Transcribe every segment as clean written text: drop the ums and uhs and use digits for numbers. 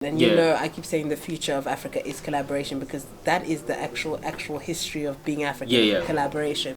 And you know, I keep saying the future of Africa is collaboration, because that is the actual history of being African. Collaboration.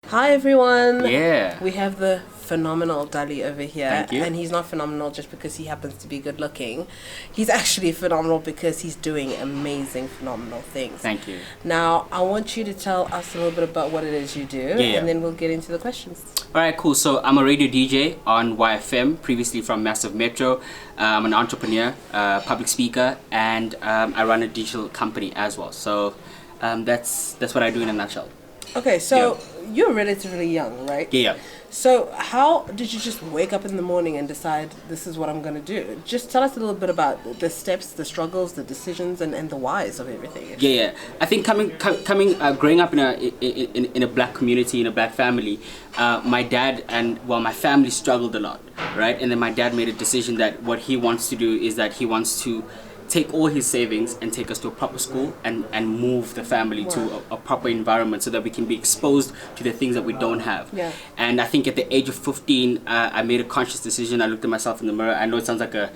Hi everyone. We have the phenomenal Dali over here. Thank you. And he's not phenomenal just because he happens to be good looking. He's actually phenomenal because he's doing amazing, phenomenal things. Thank you. Now, I want you to tell us a little bit about what it is you do, and then we'll get into the questions. Alright, cool. So I'm a radio DJ on YFM, previously from Massive Metro. I'm an entrepreneur, public speaker, and I run a digital company as well. So that's what I do in a nutshell. Okay, so you're relatively young, right? Yeah. So how did you just wake up in the morning and decide this is what I'm going to do? Just tell us a little bit about the steps, the struggles, the decisions, and the whys of everything. Yeah. I think growing up in a black community, in a black family, my dad and my family struggled a lot, right? And then my dad made a decision that what he wants to do is that he wants to take all his savings and take us to a proper school and move the family to a proper environment so that we can be exposed to the things that we don't have. And I think at the age of 15, I made a conscious decision. I looked at myself in the mirror. I know it sounds like a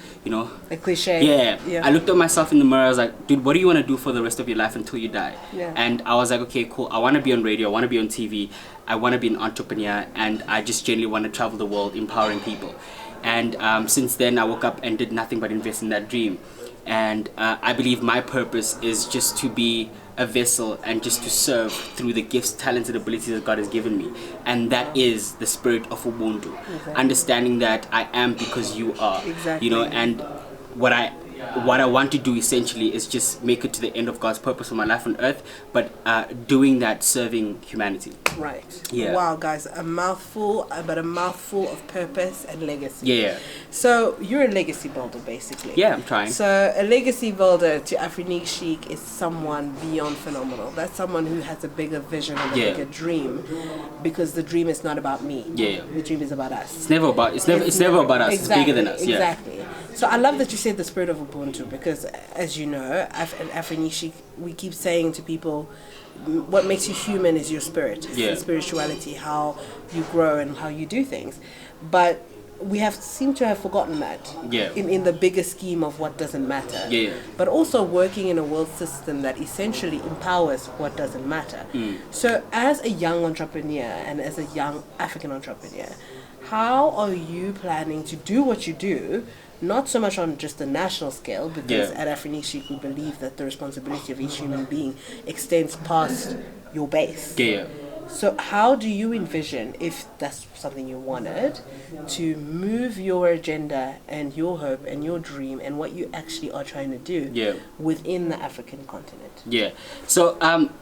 cliche. I looked at myself in the mirror. I was like, dude, what do you want to do for the rest of your life until you die? And I was like, okay, cool. I want to be on radio. I want to be on TV. I want to be an entrepreneur. And I just genuinely want to travel the world empowering people. And since then, I woke up and did nothing but invest in that dream. And I believe my purpose is just to be a vessel and just to serve through the gifts, talents, and abilities that God has given me. And that is the spirit of Ubuntu. Understanding that I am because you are. You know, and what I want to do essentially is just make it to the end of God's purpose for my life on earth, but doing that serving humanity. Right. Wow, guys, a mouthful, but a mouthful of purpose and legacy. So you're a legacy builder, basically. I'm trying. So a legacy builder to Afrinique-Chic is someone beyond phenomenal. That's someone who has a bigger vision and a bigger dream, because the dream is not about me. The dream is about us. It's never about us. Exactly, it's bigger than us. Exactly. So I love that you said the spirit of Ubuntu, because as you know, at Afrinique-Chic, we keep saying to people, what makes you human is your spirit, it's spirituality, how you grow and how you do things. But we seem to have forgotten that in the bigger scheme of what doesn't matter. But also working in a world system that essentially empowers what doesn't matter. So as a young entrepreneur and as a young African entrepreneur, how are you planning to do what you do? Not so much on just a national scale, because at Afrinique-Chic we believe that the responsibility of each human being extends past your base. So how do you envision, if that's something you wanted, to move your agenda and your hope and your dream and what you actually are trying to do within the African continent? So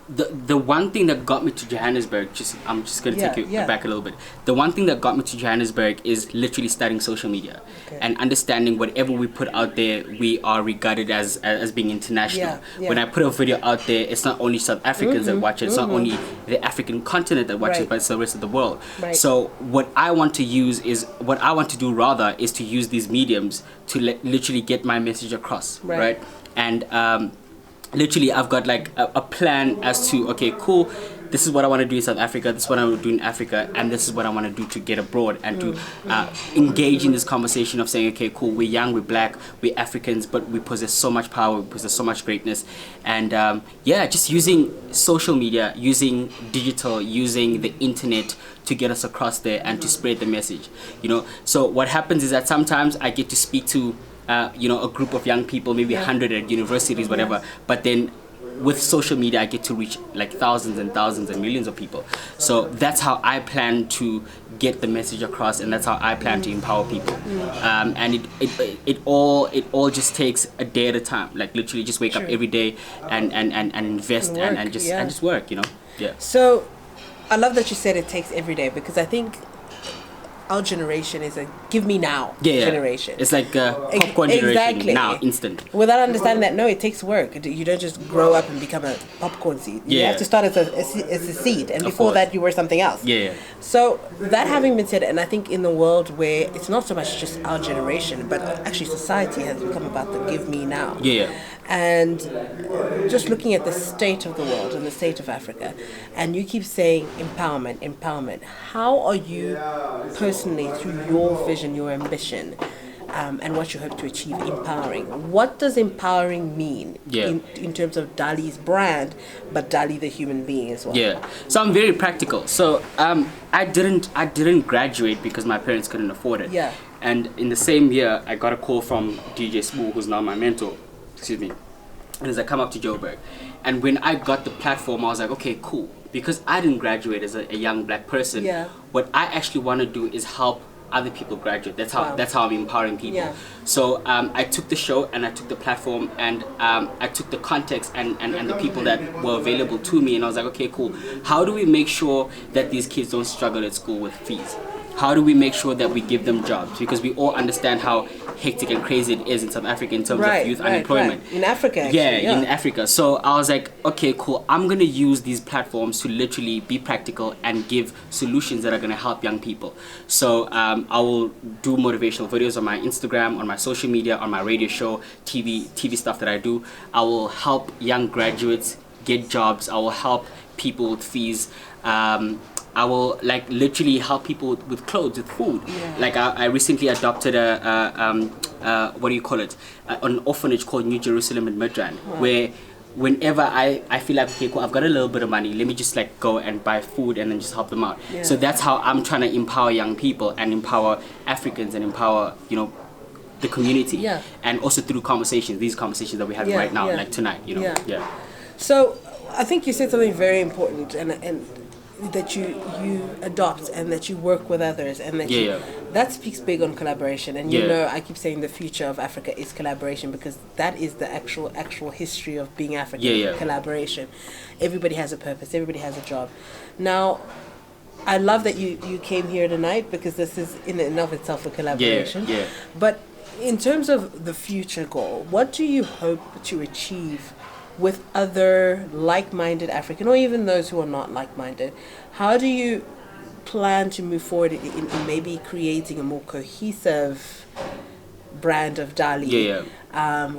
the one thing that got me to Johannesburg, I'm just going to take you back a little bit. The one thing that got me to Johannesburg is literally studying social media and understanding whatever we put out there, we are regarded as being international. When I put a video out there, it's not only South Africans that watch it, it's not only the African continent that watches, but it's the rest of the world. So what I want to do is to use these mediums to literally get my message across, right? And literally I've got like a plan as to, okay, cool, this is what I want to do in South Africa, this is what I want to do in Africa, and this is what I want to do to get abroad and to engage in this conversation of saying, okay, cool, we're young, we're black, we're Africans, but we possess so much power, we possess so much greatness. And just using social media, using digital, using the internet to get us across there and to spread the message. So what happens is that sometimes I get to speak to a group of young people, maybe 100 at universities, whatever, but then with social media I get to reach like thousands and thousands and millions of people. So that's how I plan to get the message across, and that's how I plan to empower people. And it all just takes a day at a time. Like literally just wake up every day and invest and just work, So I love that you said it takes every day, because I think our generation is a give me now generation. It's like popcorn generation, now, instant. Without understanding that, no, it takes work. You don't just grow up and become a popcorn seed. You have to start as a seed, and before that you were something else. So that having been said, and I think in the world where it's not so much just our generation, but actually society has become about the give me now. and just looking at the state of the world and the state of Africa, and you keep saying empowerment, empowerment. How are you personally, through your vision, your ambition, and what you hope to achieve, empowering? What does empowering mean in terms of Dali's brand, but Dali the human being as well? Yeah. So I'm very practical. So I didn't graduate because my parents couldn't afford it. Yeah. And in the same year, I got a call from DJ Spoo, who's now my mentor. Excuse me. And as I come up to Joburg, and when I got the platform, I was like, okay, cool. Because I didn't graduate as a young black person. Yeah. What I actually want to do is help other people graduate. That's how I'm empowering people. Yeah. So I took the show and I took the platform and I took the context and the people that were available to me, and I was like, okay, cool. How do we make sure that these kids don't struggle at school with fees? How do we make sure that we give them jobs? Because we all understand how hectic and crazy it is in South Africa in terms of youth unemployment. In Africa, actually, yeah, in Africa. So I was like, okay, cool. I'm going to use these platforms to literally be practical and give solutions that are going to help young people. So I will do motivational videos on my Instagram, on my social media, on my radio show, TV stuff that I do. I will help young graduates get jobs. I will help people with fees. I will like literally help people with clothes, with food. Yeah. Like I recently adopted what do you call it? An orphanage called New Jerusalem in Midrand, where whenever I feel like, okay, cool, I've got a little bit of money, let me just like go and buy food and then just help them out. Yeah. So that's how I'm trying to empower young people and empower Africans and empower, you know, the community. Yeah. And also through conversations, these conversations that we're having right now, like tonight, you know. Yeah. So I think you said something very important, and that you adopt and that you work with others, and that that speaks big on collaboration. And you know, I keep saying the future of Africa is collaboration, because that is the actual history of being African. Collaboration. Everybody has a purpose, everybody has a job. Now I love that you came here tonight, because this is in and of itself a collaboration. But in terms of the future goal, what do you hope to achieve with other like-minded African, or even those who are not like-minded? How do you plan to move forward in maybe creating a more cohesive brand of Dali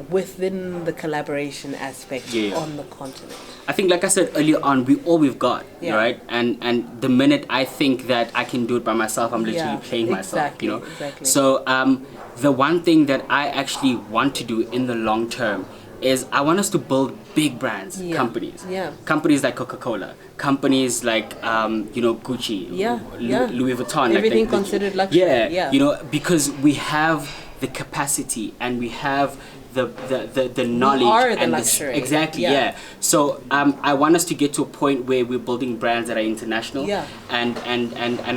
within the collaboration aspect on the continent? I think, like I said earlier on, we've got, right? And the minute I think that I can do it by myself, I'm literally playing myself, you know? Exactly. So the one thing that I actually want to do in the long term is I want us to build big brands, companies. Companies like Coca-Cola, companies like Gucci, Louis Vuitton. Everything like considered luxury. You know, because we have the capacity and we have the knowledge. We are the and luxury. Exactly, So I want us to get to a point where we're building brands that are international. And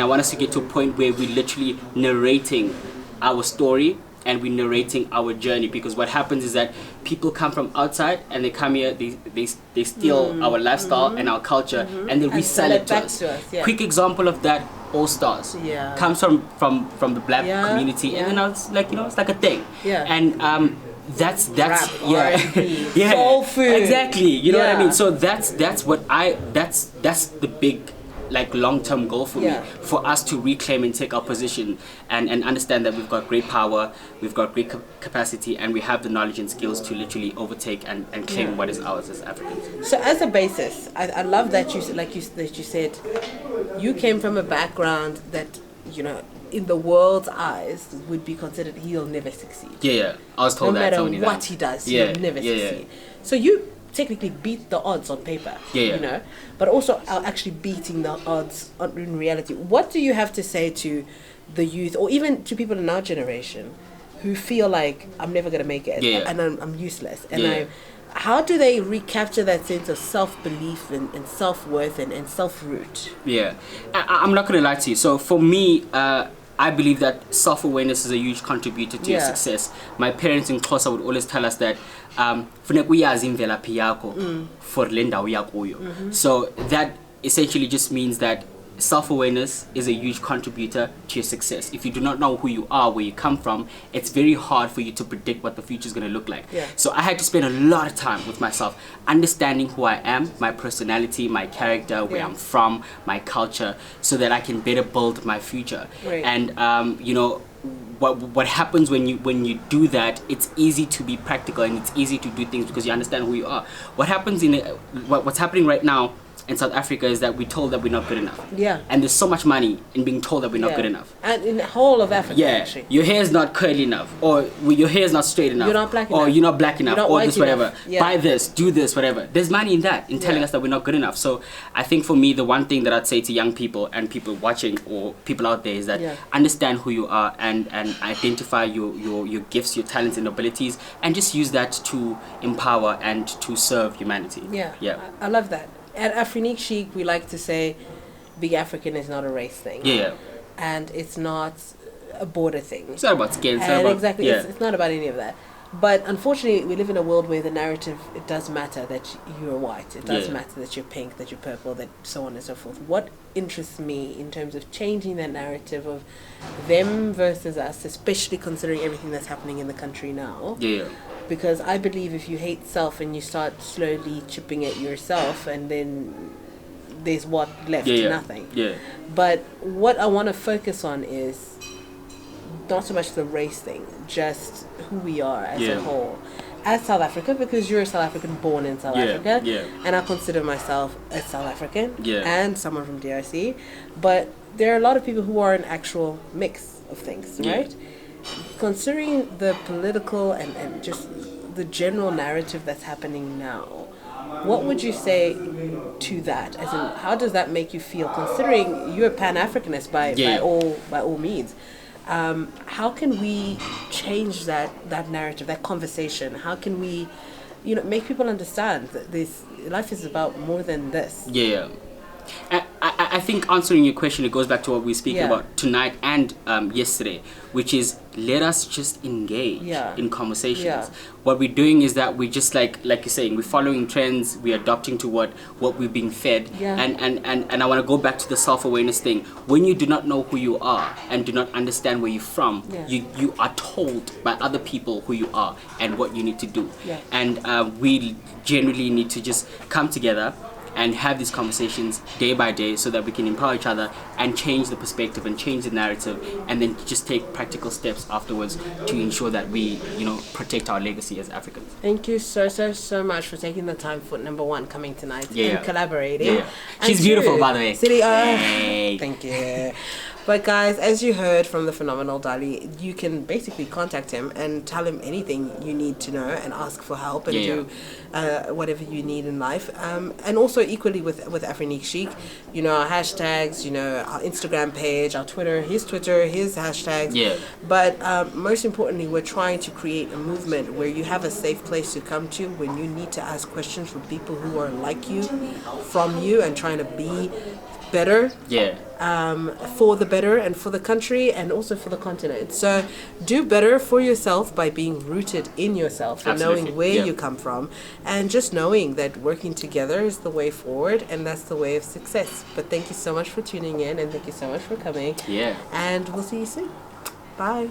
I want us to get to a point where we're literally narrating our story and we're narrating our journey, because what happens is that people come from outside and they come here, they steal our lifestyle and our culture and they resell it to us. Quick example of that, All Stars comes from the black community, and then it's like, it's like a thing. And that's rap, soul food. Exactly, you know what I mean. So that's the big, like, long-term goal for me, for us to reclaim and take our position and understand that we've got great power, we've got great capacity, and we have the knowledge and skills to literally overtake and claim what is ours as Africans. So as a basis, I love that you said you came from a background that, in the world's eyes would be considered he'll never succeed. I was told that so many times. No matter what he does, he'll never succeed. So you technically beat the odds on paper, but also are actually beating the odds in reality. What do you have to say to the youth, or even to people in our generation who feel like, I'm never going to make it and I'm useless, and how do they recapture that sense of self-belief and self-worth and self-root? I'm not going to lie to you. So for me, I believe that self-awareness is a huge contributor to your success. My parents in Xhosa would always tell us that so that essentially just means that self-awareness is a huge contributor to your success. If you do not know who you are, where you come from, it's very hard for you to predict what the future is going to look like. So I had to spend a lot of time with myself, understanding who I am, my personality, my character, where I'm from, my culture, so that I can better build my future. And you know, what happens when you do that, it's easy to be practical and it's easy to do things because you understand who you are. What happens what's happening right now in South Africa is that we're told that we're not good enough. And there's so much money in being told that we're not good enough. And in the whole of Africa, actually. Your hair is not curly enough, or your hair is not straight enough, you're not black or enough, you're not black enough, or this whatever. Buy this, do this, whatever. There's money in that, in telling us that we're not good enough. So I think for me, the one thing that I'd say to young people and people watching or people out there is that understand who you are and identify your gifts, your talents and abilities, and just use that to empower and to serve humanity. I love that. At Afrinique-Chic, we like to say, being African is not a race thing. And it's not a border thing. It's not about skin. It's not about, exactly. It's not about any of that. But unfortunately, we live in a world where the narrative, it does matter that you're white. It does matter that you're pink, that you're purple, that so on and so forth. What interests me in terms of changing that narrative of them versus us, especially considering everything that's happening in the country now. Because I believe if you hate self and you start slowly chipping at yourself, and then there's what left? Nothing. But what I want to focus on is not so much the race thing, just who we are as a whole. As South Africa, because you're a South African born in South Africa, and I consider myself a South African and someone from DRC, but there are a lot of people who are an actual mix of things, right? Considering the political and just the general narrative that's happening now, what would you say to that? As in, how does that make you feel? Considering you're a Pan-Africanist by all means, how can we change that narrative, that conversation? How can we, make people understand that this life is about more than this? I think answering your question, it goes back to what we were speaking about tonight and yesterday, which is let us just engage in conversations. What we're doing is that we just like you're saying, we're following trends, we're adopting to what we're being fed. And I want to go back to the self-awareness thing. When you do not know who you are and do not understand where you're from, you are told by other people who you are and what you need to do. And we generally need to just come together and have these conversations day by day so that we can empower each other and change the perspective and change the narrative, and then just take practical steps afterwards to ensure that we, protect our legacy as Africans. Thank you so much for taking the time for number one coming tonight and collaborating. She's beautiful, by the way. Thank you. But guys, as you heard from the phenomenal Dali, you can basically contact him and tell him anything you need to know and ask for help and do whatever you need in life. And also equally with Afrinique-Chic, our hashtags, our Instagram page, our Twitter, his hashtags. But most importantly, we're trying to create a movement where you have a safe place to come to when you need to ask questions from people who are like you, from you, and trying to be better for the better and for the country and also for the continent. So do better for yourself by being rooted in yourself and knowing where you come from, and just knowing that working together is the way forward, and that's the way of success. But thank you so much for tuning in, and thank you so much for coming, and we'll see you soon. Bye.